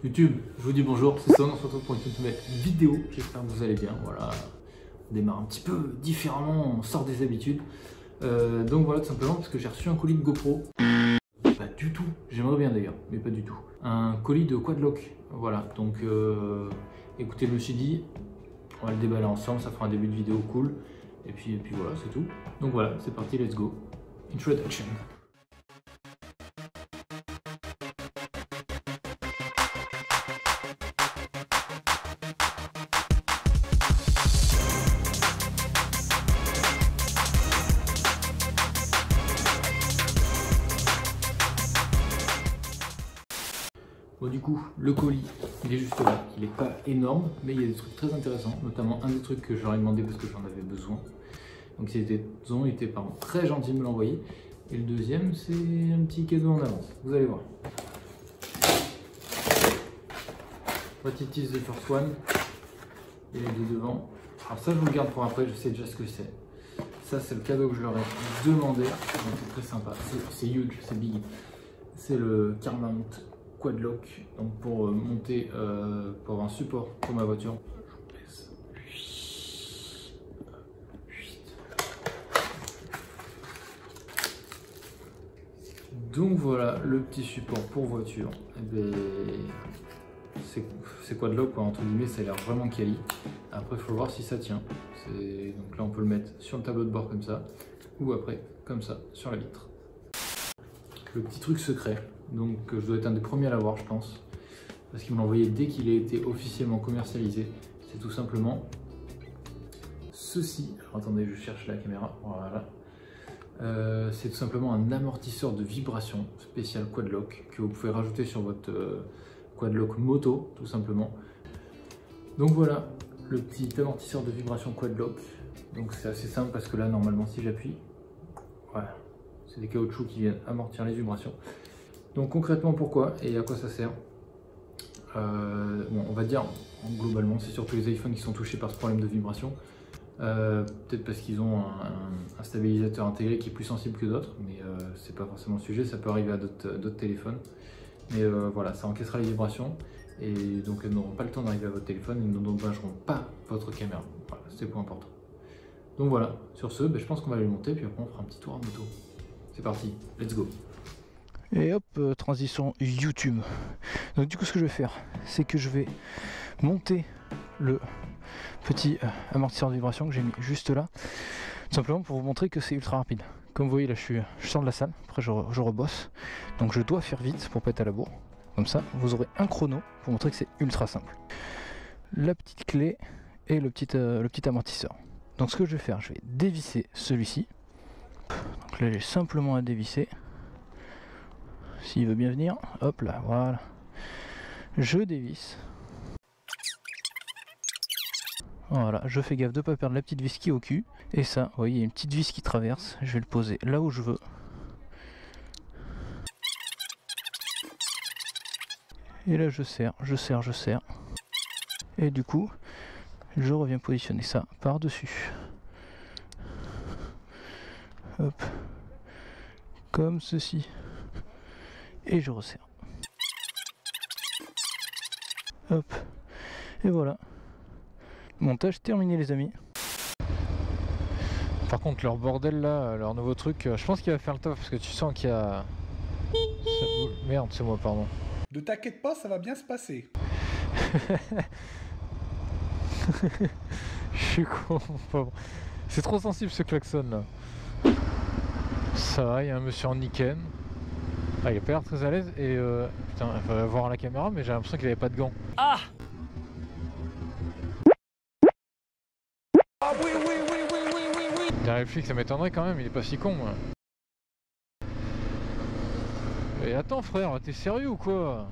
YouTube, je vous dis bonjour, c'est Son, on se retrouve pour une toute nouvelle vidéo, j'espère que vous allez bien, voilà, on démarre un petit peu différemment, on sort des habitudes, donc voilà tout simplement parce que j'ai reçu un colis de GoPro, pas du tout, j'aimerais bien d'ailleurs, mais pas du tout, un colis de Quadlock, voilà, donc écoutez, je me suis dit, on va le déballer ensemble, ça fera un début de vidéo cool, et puis voilà, c'est tout, donc voilà, c'est parti, let's go, introduction. Bon, du coup, le colis, il est juste là. Il n'est pas énorme, mais il y a des trucs très intéressants, notamment un des trucs que je leur ai demandé parce que j'en avais besoin. Donc, il était pardon, très gentil de me l'envoyer. Et le deuxième, c'est un petit cadeau en avance. Vous allez voir. Otitis The First One. Et les deux devant. Alors, ça, je vous le garde pour après, je sais déjà ce que c'est. Ça, c'est le cadeau que je leur ai demandé. C'est très sympa. C'est huge, c'est big. C'est le car mount Quadlock, donc pour monter, pour avoir un support pour ma voiture. Donc voilà le petit support pour voiture. C'est Quadlock quoi, entre guillemets, ça a l'air vraiment quali. Après il faut voir si ça tient. Donc là on peut le mettre sur le tableau de bord comme ça, ou après comme ça sur la vitre. Le petit truc secret, donc je dois être un des premiers à l'avoir je pense, parce qu'il me l'a envoyé dès qu'il a été officiellement commercialisé. C'est tout simplement ceci. Alors attendez, je cherche la caméra, voilà. C'est tout simplement un amortisseur de vibration spécial Quadlock que vous pouvez rajouter sur votre Quadlock moto tout simplement. Donc voilà le petit amortisseur de vibration Quadlock. Donc c'est assez simple parce que là normalement si j'appuie, voilà. C'est des caoutchoucs qui viennent amortir les vibrations. Donc concrètement pourquoi et à quoi ça sert? Bon, on va dire globalement c'est surtout les iPhones qui sont touchés par ce problème de vibration. Peut-être parce qu'ils ont un stabilisateur intégré qui est plus sensible que d'autres, mais c'est pas forcément le sujet, ça peut arriver à d'autres téléphones. Mais voilà, ça encaissera les vibrations et donc elles n'auront pas le temps d'arriver à votre téléphone et ne dommageront pas votre caméra. Voilà, c'est le point important. Donc voilà, sur ce, je pense qu'on va aller le monter puis après on fera un petit tour en moto. C'est parti, let's go. Et hop, transition YouTube. Donc du coup ce que je vais faire, c'est que je vais monter le petit amortisseur de vibration que j'ai mis juste là, tout simplement pour vous montrer que c'est ultra rapide. Comme vous voyez là je sors de la salle, après je rebosse, donc je dois faire vite pour pas être à la bourre. Comme ça vous aurez un chrono pour montrer que c'est ultra simple. La petite clé et le petit amortisseur. Donc ce que je vais faire, je vais dévisser celui-ci. Donc là j'ai simplement à dévisser. S'il veut bien venir, hop là, voilà. Je dévisse. Voilà, je fais gaffe de ne pas perdre la petite vis qui est au cul. Et ça, vous voyez, il y a une petite vis qui traverse. Je vais le poser là où je veux. Et là je serre, je serre, je serre. Et du coup, je reviens positionner ça par-dessus. Hop. Comme ceci. Et je resserre. Hop. Et voilà. Montage terminé les amis. Par contre leur bordel là, leur nouveau truc, je pense qu'il va faire le taf parce que tu sens qu'il y a... Merde, c'est moi, pardon. Ne t'inquiète pas, ça va bien se passer. Je suis con. C'est trop sensible ce klaxon là. Ça va, il y a un monsieur en Niken. Ah, il a pas l'air très à l'aise et putain, il va voir la caméra, mais j'ai l'impression qu'il avait pas de gants. Ah oui, oui, oui, oui, oui, oui, oui. Il a réfléchi, ça m'étonnerait quand même, il est pas si con. Moi. Et attends frère, t'es sérieux ou quoi?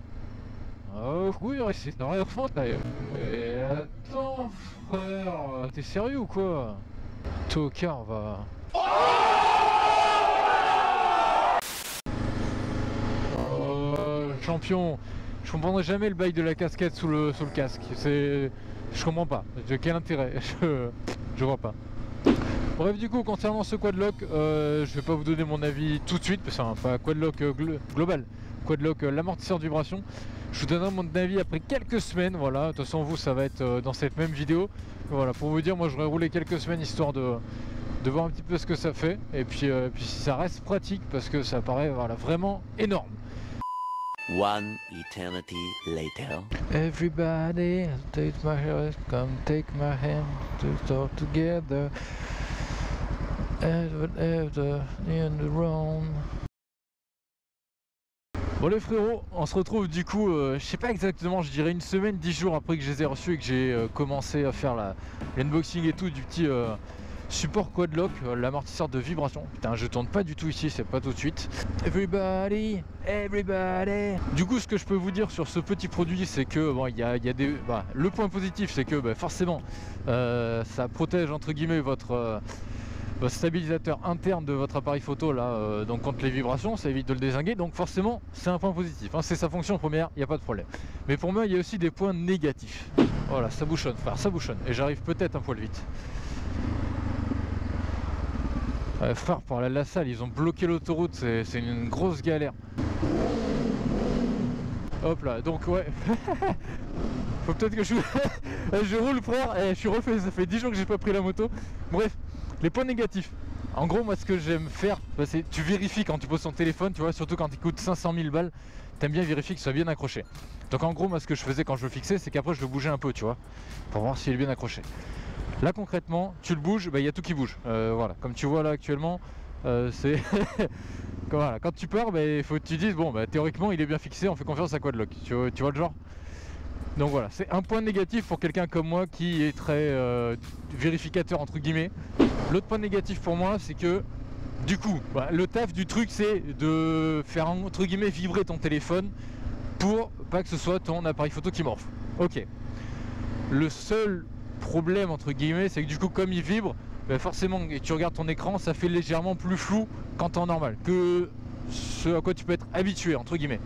Oh oui, c'est rien foutre là. Et attends frère, t'es sérieux ou quoi? Tocard va. Champion, je comprendrai jamais le bail de la casquette sous le casque. Je comprends pas. Quel intérêt? Je vois pas. Bref, du coup, concernant ce Quadlock, je vais pas vous donner mon avis tout de suite, parce que c'est pas Quadlock global. Quadlock, l'amortisseur de vibration. Je vous donnerai mon avis après quelques semaines, voilà. De toute façon, vous, ça va être dans cette même vidéo. Voilà, pour vous dire, moi, j'aurais roulé quelques semaines histoire de voir un petit peu ce que ça fait. Et puis si ça reste pratique, parce que ça paraît voilà, vraiment énorme. One eternity later. Everybody, take my hand, come take my hand, to talk together. After in the room. Bon les frérots, on se retrouve du coup, je sais pas exactement, je dirais une semaine, 10 jours après que je les ai reçus et que j'ai commencé à faire l'unboxing et tout du petit support Quadlock, l'amortisseur de vibration. Putain, je tourne pas du tout ici, c'est pas tout de suite. Everybody, everybody. Du coup, ce que je peux vous dire sur ce petit produit, c'est que bon, il y a des. Bah, le point positif, c'est que forcément, ça protège entre guillemets votre stabilisateur interne de votre appareil photo là, donc contre les vibrations, ça évite de le dézinguer. Donc forcément, c'est un point positif. Hein, c'est sa fonction première, il n'y a pas de problème. Mais pour moi, il y a aussi des points négatifs. Voilà, ça bouchonne, frère, ça bouchonne. Et j'arrive peut-être un poil vite. Frère, pour aller à la salle, ils ont bloqué l'autoroute, c'est une grosse galère. Hop là, donc ouais. Faut peut-être que je roule, frère, et je suis refait, ça fait 10 jours que j'ai pas pris la moto. Bref, les points négatifs. En gros, moi, ce que j'aime faire, c'est tu vérifies quand tu poses ton téléphone, tu vois, surtout quand il coûte 500 000 balles, t'aimes bien vérifier qu'il soit bien accroché. Donc en gros, moi, ce que je faisais quand je le fixais, c'est qu'après je le bougeais un peu, tu vois, pour voir s'il est bien accroché. Là concrètement, tu le bouges, il y a tout qui bouge. Voilà, comme tu vois là actuellement, c'est voilà, quand tu pars, il faut que tu dises bon, théoriquement il est bien fixé, on fait confiance à Quadlock. Tu vois le genre. Donc voilà, c'est un point négatif pour quelqu'un comme moi qui est très vérificateur entre guillemets. L'autre point négatif pour moi, c'est que du coup, le taf du truc, c'est de faire entre guillemets vibrer ton téléphone pour pas que ce soit ton appareil photo qui morfle. Ok. Le seul problème entre guillemets, c'est que du coup comme il vibre, forcément et tu regardes ton écran, ça fait légèrement plus flou qu'en temps normal, que ce à quoi tu peux être habitué entre guillemets.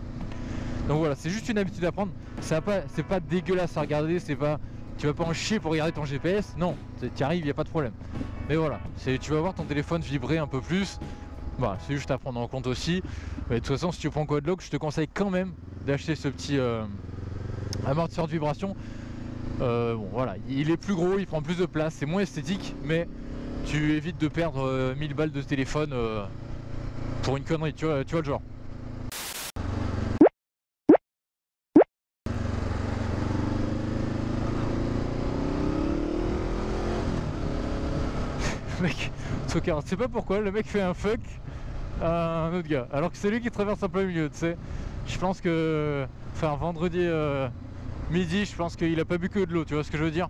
Donc voilà, c'est juste une habitude à prendre. C'est pas dégueulasse à regarder, c'est pas, tu vas pas en chier pour regarder ton GPS, non, tu arrives, il n'y a pas de problème. Mais voilà, tu vas voir ton téléphone vibrer un peu plus. Voilà, c'est juste à prendre en compte aussi. Mais de toute façon, si tu prends Quadlock, je te conseille quand même d'acheter ce petit amortisseur de vibration. Bon voilà, il est plus gros, il prend plus de place, c'est moins esthétique, mais tu évites de perdre 1000 balles de téléphone pour une connerie, tu vois le genre. Mec, je sais pas pourquoi, le mec fait un fuck à un autre gars, alors que c'est lui qui traverse en plein milieu, tu sais. Je pense que, enfin vendredi midi, je pense qu'il a pas bu que de l'eau, tu vois ce que je veux dire?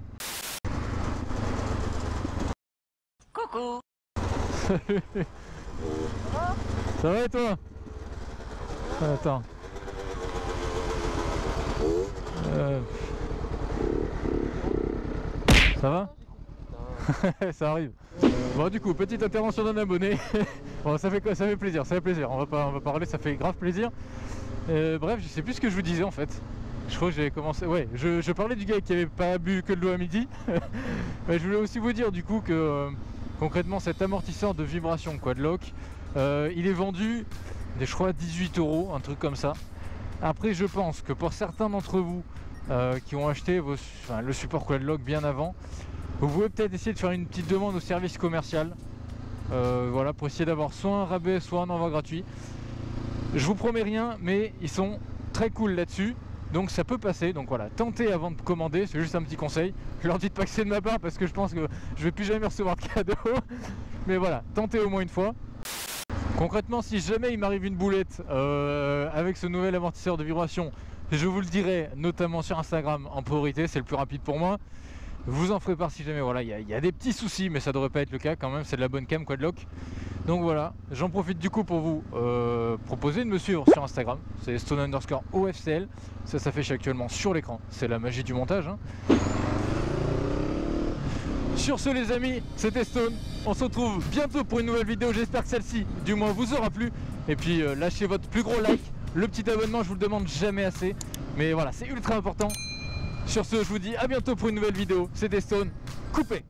Coucou. Ça va et toi? Attends. Ça va? Ça arrive. Bon du coup, petite intervention d'un abonné. Bon ça fait quoi? Ça fait plaisir, On va parler, ça fait grave plaisir. Bref, je sais plus ce que je vous disais en fait. Je crois que j'avais commencé. Ouais, je parlais du gars qui avait pas bu que de l'eau à midi. Mais je voulais aussi vous dire du coup que concrètement cet amortisseur de vibration Quadlock, il est vendu, je crois, 18 €, un truc comme ça. Après, je pense que pour certains d'entre vous qui ont acheté le support Quadlock bien avant, vous pouvez peut-être essayer de faire une petite demande au service commercial. Voilà, pour essayer d'avoir soit un rabais, soit un envoi gratuit. Je vous promets rien, mais ils sont très cool là-dessus. Donc ça peut passer, donc voilà, tentez avant de commander, c'est juste un petit conseil. Je leur dites pas que c'est de ma part parce que je pense que je vais plus jamais recevoir de cadeau. Mais voilà, tentez au moins une fois. Concrètement, si jamais il m'arrive une boulette avec ce nouvel amortisseur de vibration, je vous le dirai notamment sur Instagram en priorité, c'est le plus rapide pour moi. Vous en ferez part si jamais, voilà, il y a des petits soucis, mais ça devrait pas être le cas quand même, c'est de la bonne cam Quadlock. Donc voilà, j'en profite du coup pour vous proposer de me suivre sur Instagram, c'est stone_ofcl, ça s'affiche actuellement sur l'écran, c'est la magie du montage. Hein. Sur ce les amis, c'était Stone, on se retrouve bientôt pour une nouvelle vidéo, j'espère que celle-ci du moins vous aura plu. Et puis lâchez votre plus gros like, le petit abonnement je vous le demande jamais assez, mais voilà c'est ultra important. Sur ce je vous dis à bientôt pour une nouvelle vidéo, c'était Stone, coupé.